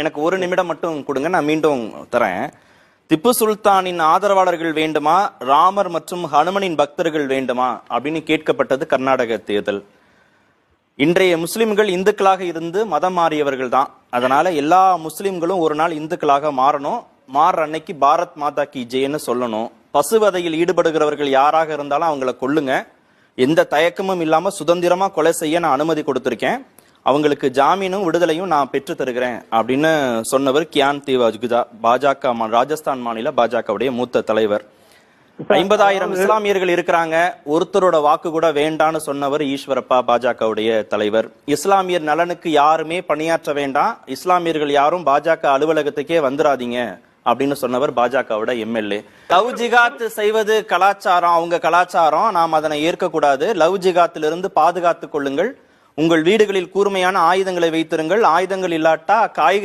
எனக்கு ஒரு நிமிடம் மட்டும் கொடுங்க, நான் மீண்டும் தரேன். திப்பு சுல்தானின் ஆதரவாளர்கள் வேண்டுமா, ராமர் மற்றும் ஹனுமனின் பக்தர்கள் வேண்டுமா அப்படின்னு கேட்கப்பட்டது கர்நாடக தேர்தல். இன்றைய முஸ்லிம்கள் இந்துக்களாக இருந்து மதம் மாறியவர்கள் தான். அதனால எல்லா முஸ்லிம்களும் ஒரு நாள் இந்துக்களாக மாறணும். மாறுற அன்னைக்கு பாரத் மாதா கி ஜெயன்னு சொல்லணும். பசுவதையில் ஈடுபடுகிறவர்கள் யாராக இருந்தாலும் அவங்கள கொல்லுங்க, எந்த தயக்கமும் இல்லாம சுதந்திரமா கொலை செய்ய நான் அனுமதி கொடுத்திருக்கேன், அவங்களுக்கு ஜாமீனும் விடுதலையும் நான் பெற்று தருகிறேன் அப்படின்னு சொன்னவர் கியான் தேவாஜ்குதா, பாஜக ராஜஸ்தான் மாநில பாஜகவுடைய மூத்த தலைவர். 50,000 இஸ்லாமியர்கள் இருக்கிறாங்க, ஒருத்தரோட வாக்கு கூட வேண்டான்னு சொன்னவர் ஈஸ்வரப்பா, பாஜகவுடைய தலைவர். இஸ்லாமியர் நலனுக்கு யாருமே பணியாற்ற வேண்டாம், இஸ்லாமியர்கள் யாரும் பாஜக அலுவலகத்துக்கே வந்துடாதீங்க அப்படின்னு சொன்னவர் பாஜகவோட எம்எல்ஏ. லவ் ஜிகாத் செய்வது கலாச்சாரம், அவங்க கலாச்சாரம், நாம் அதனை ஏற்கக்கூடாது. லவ் ஜிகாத்திலிருந்து பாதுகாத்துக் கொள்ளுங்கள். உங்கள் வீடுகளில் கூர்மையான ஆயுதங்களை வைத்திருங்கள். ஆயுதங்கள் இல்லாட்டா காய்கறி